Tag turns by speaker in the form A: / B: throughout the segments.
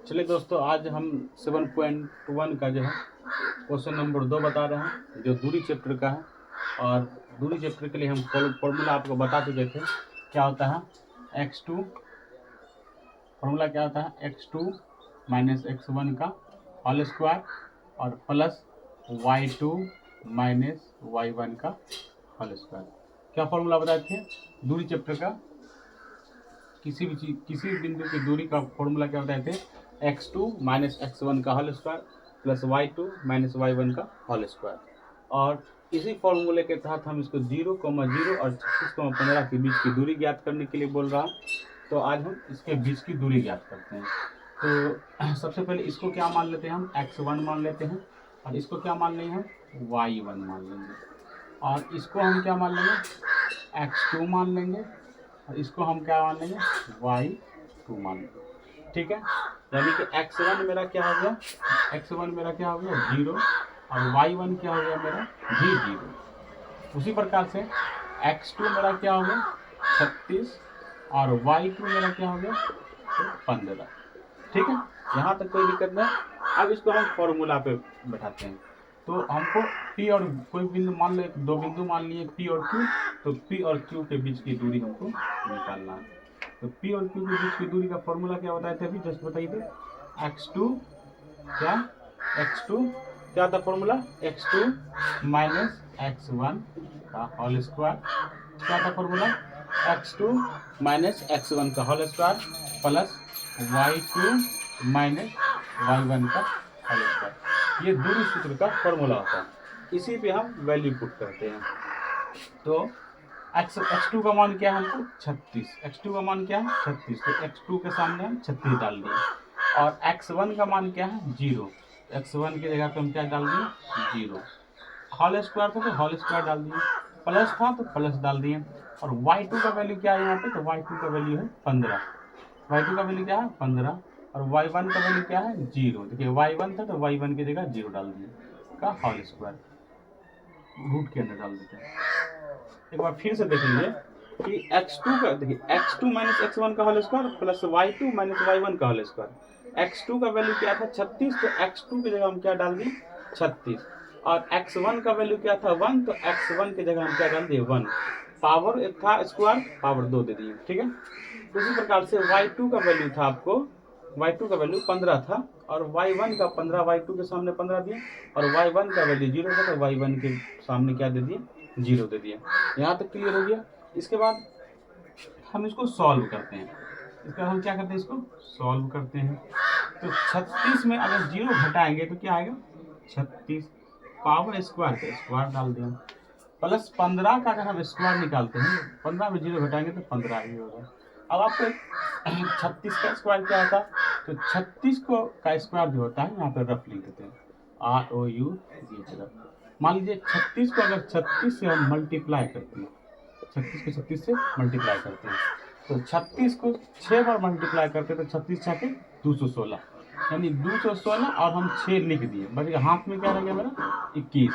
A: चलिए दोस्तों, आज हम 7.1 का जो है क्वेश्चन नंबर 2 बता रहे हैं, जो दूरी चैप्टर का है। और दूरी चैप्टर के लिए हम फॉर्मूला आपको बता चुके थे। क्या होता है x2, फॉर्मूला क्या होता है x2 माइनस x1 का होल स्क्वायर और प्लस y2 माइनस y1 का होल स्क्वायर। क्या फॉर्मूला बताए थे दूरी चैप्टर का? किसी भी बिंदु की दूरी का फॉर्मूला क्या बताए थे? x2 माइनस x1 का whole square plus y2 minus y1 का होल स्क्वायर। और इसी फॉर्मूले के तहत हम इसको 0,0 और 36,15 के बीच की दूरी ज्ञात करने के लिए बोल रहा हूँ। तो आज हम इसके बीच की दूरी ज्ञात करते हैं। तो सबसे पहले इसको क्या मान लेते हैं? हम x1 मान लेते हैं। और इसको क्या मान लेंगे? हम y1 मान लेंगे। और इसको हम क्या मान लेंगे? x2 मान लेंगे। और इसको हम क्या मान लेंगे? y2 मान लेंगे। ठीक है, यानी कि x1 मेरा क्या हो गया? x1 मेरा क्या हो गया? 0। और y1 क्या हो गया मेरा? भी 0। उसी प्रकार से x2 मेरा क्या हो गया? 36। और y2 मेरा क्या हो गया? 15। ठीक है, यहाँ तक कोई दिक्कत नहीं। अब इसको हम फॉर्मूला पे बैठाते हैं। तो हमको P और कोई बिंदु मान लो, दो बिंदु मान लिए P और Q। तो P और Q के बीच की दूरी हमको निकालना है। तो P और Q के बीच की दूरी का फॉर्मूला क्या बताए थे? अभी जस्ट बताइए थे। x2 क्या? x2 क्या था फॉर्मूला? x2 माइनस x1 का होल स्क्वायर। क्या था फॉर्मूला? x2 माइनस x1 का whole square plus y2 minus y1 का होल स्क्वायर। ये दूरी सूत्र का फॉर्मूला होता है। इसी पे हम वैल्यू पुट करते हैं। तो x2 का मान क्या है हमको? 36। x2 का मान क्या है? 36। तो x2 के सामने हम 36 डाल दिए। और x1 का मान क्या है? 0। x1 की जगह पे हम क्या डाल दिए? 0। होल स्क्वायर था तो होल स्क्वायर डाल दिए, प्लस था तो प्लस डाल दिए। और y2 का वैल्यू क्या है यहाँ पे? तो y2 का वैल्यू है 15। y2 का वैल्यू क्या है? 15। और y1 का वैल्यू क्या है? 0। देखिए y1 था तो y1 की जगह 0 डाल दिए का होल स्क्वायर रूट के अंदर डाल देते हैं। एक बार फिर से देख लीजिए कि x2 का, देखिए x2 माइनस x1 का whole square plus y2 minus y1 का होल स्क्वायर। x2 का वैल्यू क्या था? 36। तो x2 की जगह हम क्या डाल दिए? 36। और x1 का वैल्यू क्या था? 1। तो x1 की जगह हम क्या डाल दिए? 1। पावर एक था स्क्वायर, पावर 2 दे दिए। ठीक है, उसी प्रकार से y2 का वैल्यू था आपको, y2 का वैल्यू 15 था। और y1 का 15 y2 के सामने 15 दिए। और y1 का वैल्यू 0 था तो y1 के सामने क्या दे दिए? 0 दे दिए। यहाँ तक क्लियर हो गया। इसके बाद हम इसको सॉल्व करते हैं। इसका हम क्या करते हैं? इसको सॉल्व करते हैं। तो 36 में अगर 0 घटाएंगे तो क्या आएगा? 36। पावर स्क्वायर का स्क्वायर डाल दें, प्लस 15 का अगर हम स्क्वायर निकालते हैं, 15 में 0 घटाएंगे तो 15 ही होगा। अब आपको 36 का स्क्वायर क्या होता है? तो 36 को का स्क्वायर जो होता है यहाँ पे रफ लिख देते हैं, ROU। मान लीजिए 36 को अगर 36 से हम मल्टीप्लाई करते हैं, 36 को 36 से मल्टीप्लाई करते हैं, तो 36 को 6 बार मल्टीप्लाई करते हैं तो 36 छाके 216, यानी 216। और हम 6 लिख दिए, बस हाथ में क्या रह गया मेरा? 21।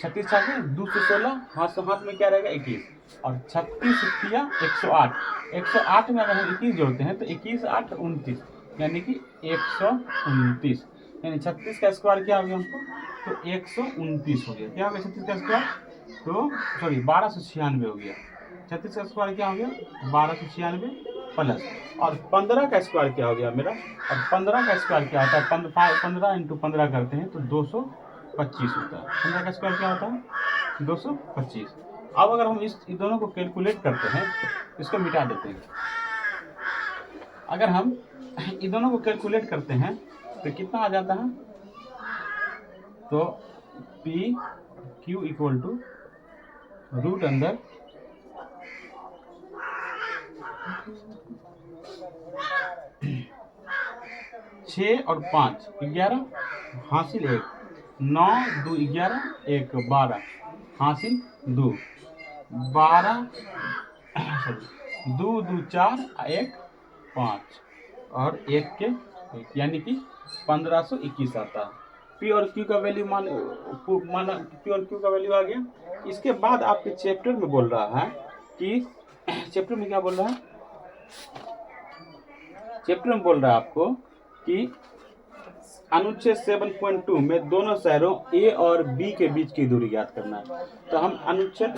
A: 36 छाके 216, हाथ में क्या रहेगा? 21। और 36 किया 108। 108 में अगर हम 21 जोड़ते हैं तो 21 8 29, यानी कि 129। यानी 36 का स्क्वायर क्या हो गया हमको? तो 129 हो गया। क्या हो गया 36 का स्क्वायर? तो सॉरी 1296 हो गया। 36 का स्क्वायर क्या हो गया? 1296 प्लस। और 15 का स्क्वायर क्या हो गया मेरा? और 15 का स्क्वायर क्या होता है? 15 इंटू 15 करते हैं तो 225 होता है। 15 का स्क्वायर क्या होता है? 225। अब अगर हम इस दोनों को कैलकुलेट करते हैं, इसको मिटा देते हैं। अगर हम इन दोनों को कैलकुलेट करते हैं तो कितना आ जाता है? तो p q equal to root अंदर 6 और 5 11 हासिल 1, 9 2 11 1 12 हासिल 2, 12 2 2 4 1 5 और 1 के, यानी कि 1521 आता है। पी और क्यू का वैल्यू माना पी और क्यू का वैल्यू आ गया। इसके बाद आपके चैप्टर में बोल रहा है कि चैप्टर में क्या बोल रहा है? चैप्टर में बोल रहा है आपको कि अनुच्छेद 7.2 में दोनों शहरों ए और बी के बीच की दूरी ज्ञात करना है। तो हम अनुच्छेद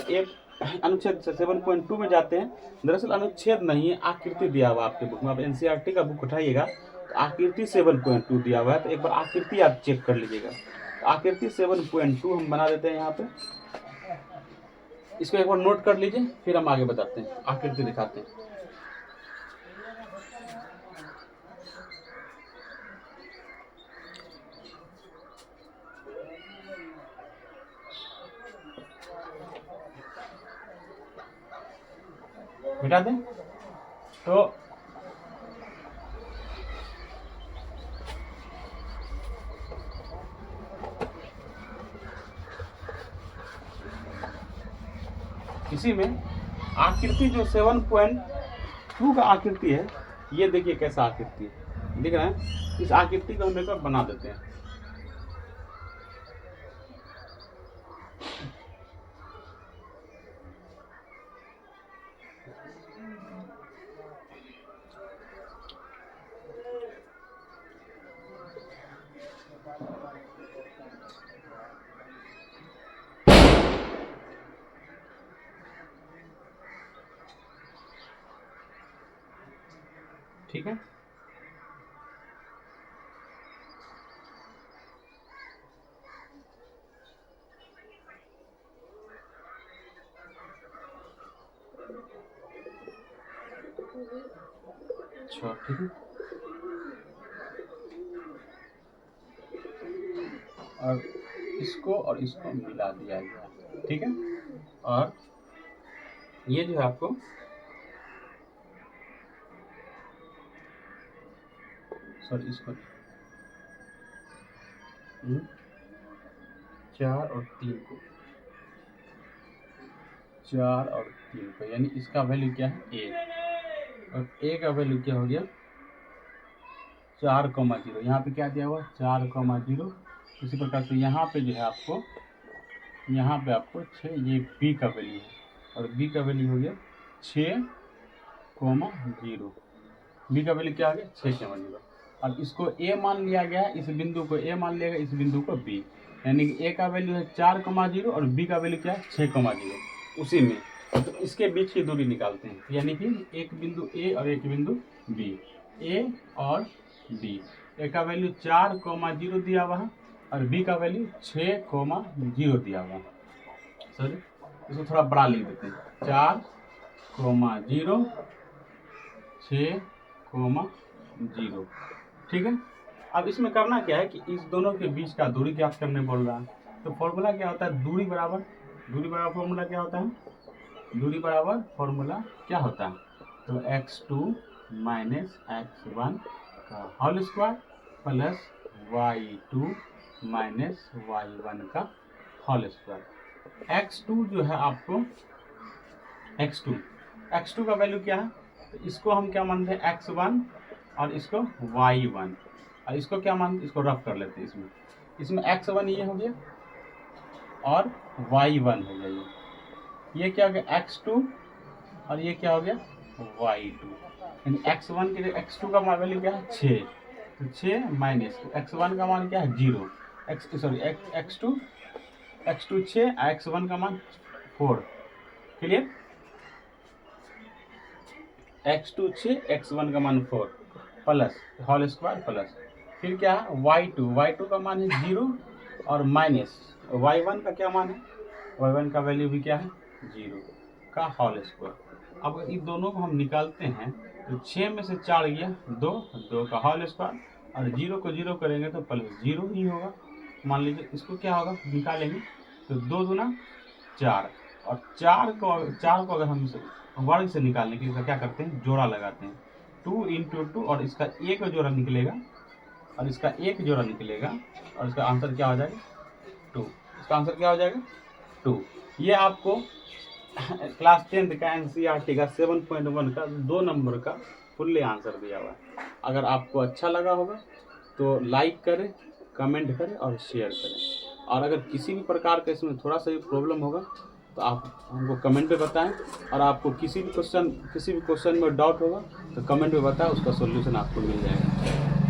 A: 7.2 में जाते हैं। दरअसल अनुच्छेद नहीं है, आकृति दिया हुआ आपके बुक में। आप एनसीईआरटी का बुक उठाइएगा तो आकृति 7.2 दिया हुआ है, तो एक बार आकृति आप चेक कर लीजिएगा। तो आकृति 7.2 हम बना देते हैं यहाँ पे। इसको एक बार नोट कर लीजिए, फिर हम आगे बताते हैं, आकृति दिखाते हैं। मिटा दें तो इसी में आकृति जो 7.2 का आकृति है, ये देखिए कैसा आकृति है, दिख रहा है। इस आकृति को हम एक बार बना देते हैं। ठीक है, अच्छा ठीक है। और इसको मिला दिया गया, ठीक है। और ये जो है आपको सॉरी इसको 4 और 3 को यानी इसका वैल्यू क्या है, ए, और ए का वैल्यू क्या हो गया 4,0। यहाँ पे क्या दिया हुआ 4,0। इसी प्रकार से यहाँ पे जो है आपको 6, ये बी का वैल्यू है, और बी का वैल्यू हो गया 6,0। बी का वैल्यू क्या हो गया 6,0। अब इसको ए मान लिया गया, इस बिंदु को ए मान लिया गया, इस बिंदु को बी, यानी कि ए का वैल्यू है 4,0 और बी का वैल्यू क्या है 6,0। उसी में तो इसके बीच की दूरी निकालते हैं, यानी कि एक बिंदु ए और एक बिंदु बी, ए और बी। ए का वैल्यू 4,0 दिया हुआ है और बी का वैल्यू 6,0 दिया हुआ है। सॉरी, इसको थोड़ा बड़ा लिख देते हैं, 4,0 6,0। ठीक है। अब इसमें करना क्या है कि इस दोनों के बीच का दूरी ज्ञात करने बोल रहा है। तो फॉर्मूला क्या होता है, दूरी बराबर फॉर्मूला क्या होता है, दूरी बराबर फॉर्मूला क्या होता है, तो x2 माइनस x1 का whole square plus y2 minus y1 का होल स्क्वायर। x2 जो है आपको x2 का वैल्यू क्या है, तो इसको हम क्या मानते हैं x1 और इसको y1, और इसको क्या मानते हैं, इसको रफ कर लेते हैं। इसमें x1 ये हो गया और y1 हो गया, ये क्या हो गया x2 और ये क्या हो गया y2। यानी x1 के लिए x2 का वैल्यू क्या है 6, तो 6 माइनस x1 का मान क्या है 0, x2 6, x1 का मान 4। क्लियर, x2 6, x1 का मान 4 प्लस होल स्क्वायर प्लस फिर क्या है y2 का मान है 0 और माइनस y1 का क्या मान है, y1 का वैल्यू भी क्या है 0 का होल स्क्वायर। अब इन दोनों को हम निकालते हैं तो 6 में से 4 गया 2 का होल स्क्वायर, और 0 को 0 करेंगे तो प्लस 0 ही होगा। मान लीजिए इसको क्या होगा निकालेंगे तो 2 दूना 4, और 4 को अगर हम वर्ग से निकालने के लिए क्या करते हैं, जोड़ा लगाते हैं, 2 × 2, और इसका एक जोड़ा निकलेगा और इसका एक जोड़ा निकलेगा, और इसका आंसर क्या हो जाएगा 2। इसका आंसर क्या हो जाएगा 2। ये आपको क्लास 10th का एनसीईआरटी का 7.1 का 2 नंबर का फुल्ली आंसर दिया हुआ है। अगर आपको अच्छा लगा होगा तो लाइक करें, कमेंट करें और शेयर करें। और अगर किसी भी प्रकार का इसमें थोड़ा सा भी प्रॉब्लम होगा तो आप हमको कमेंट पे बताएं, और आपको किसी भी क्वेश्चन में डाउट होगा तो कमेंट पे बताएं, उसका सॉल्यूशन आपको मिल जाएगा।